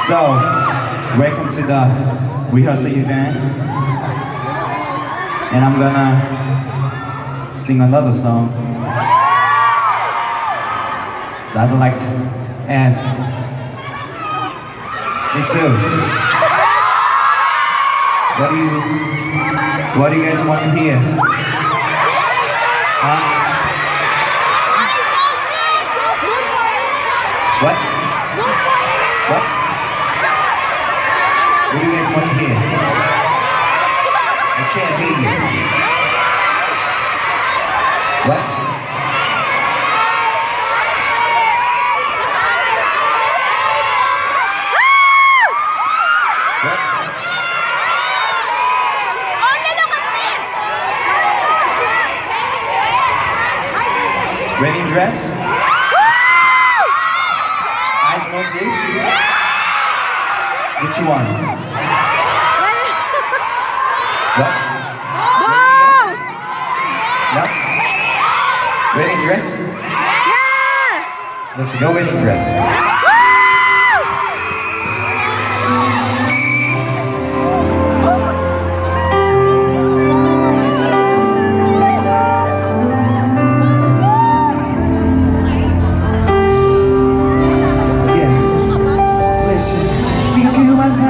So, welcome to the rehearsal event. And I'm gonna sing another song. So I'd like to ask, me too. What do you guys want to hear? Huh? What? What? What do you guys want to hear? I can't hear you. What? What? Only look at me! Wedding dress? Eyes, no sleeves? Which one? What? No? Wedding dress? Yeah! Let's go wedding dress.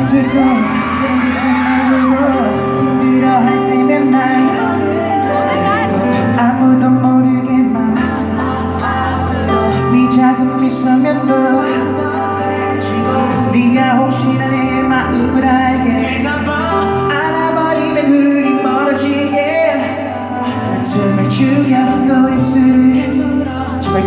듣고 그런 듯한 마음으로 힘들어할 때면 난 아무도 모르게 맘 네 작은 미소면도 네가 혹시나 내 마음을 알게 알아버리면 우리 멀어지게 난 숨을 죽여 또 입술을 제발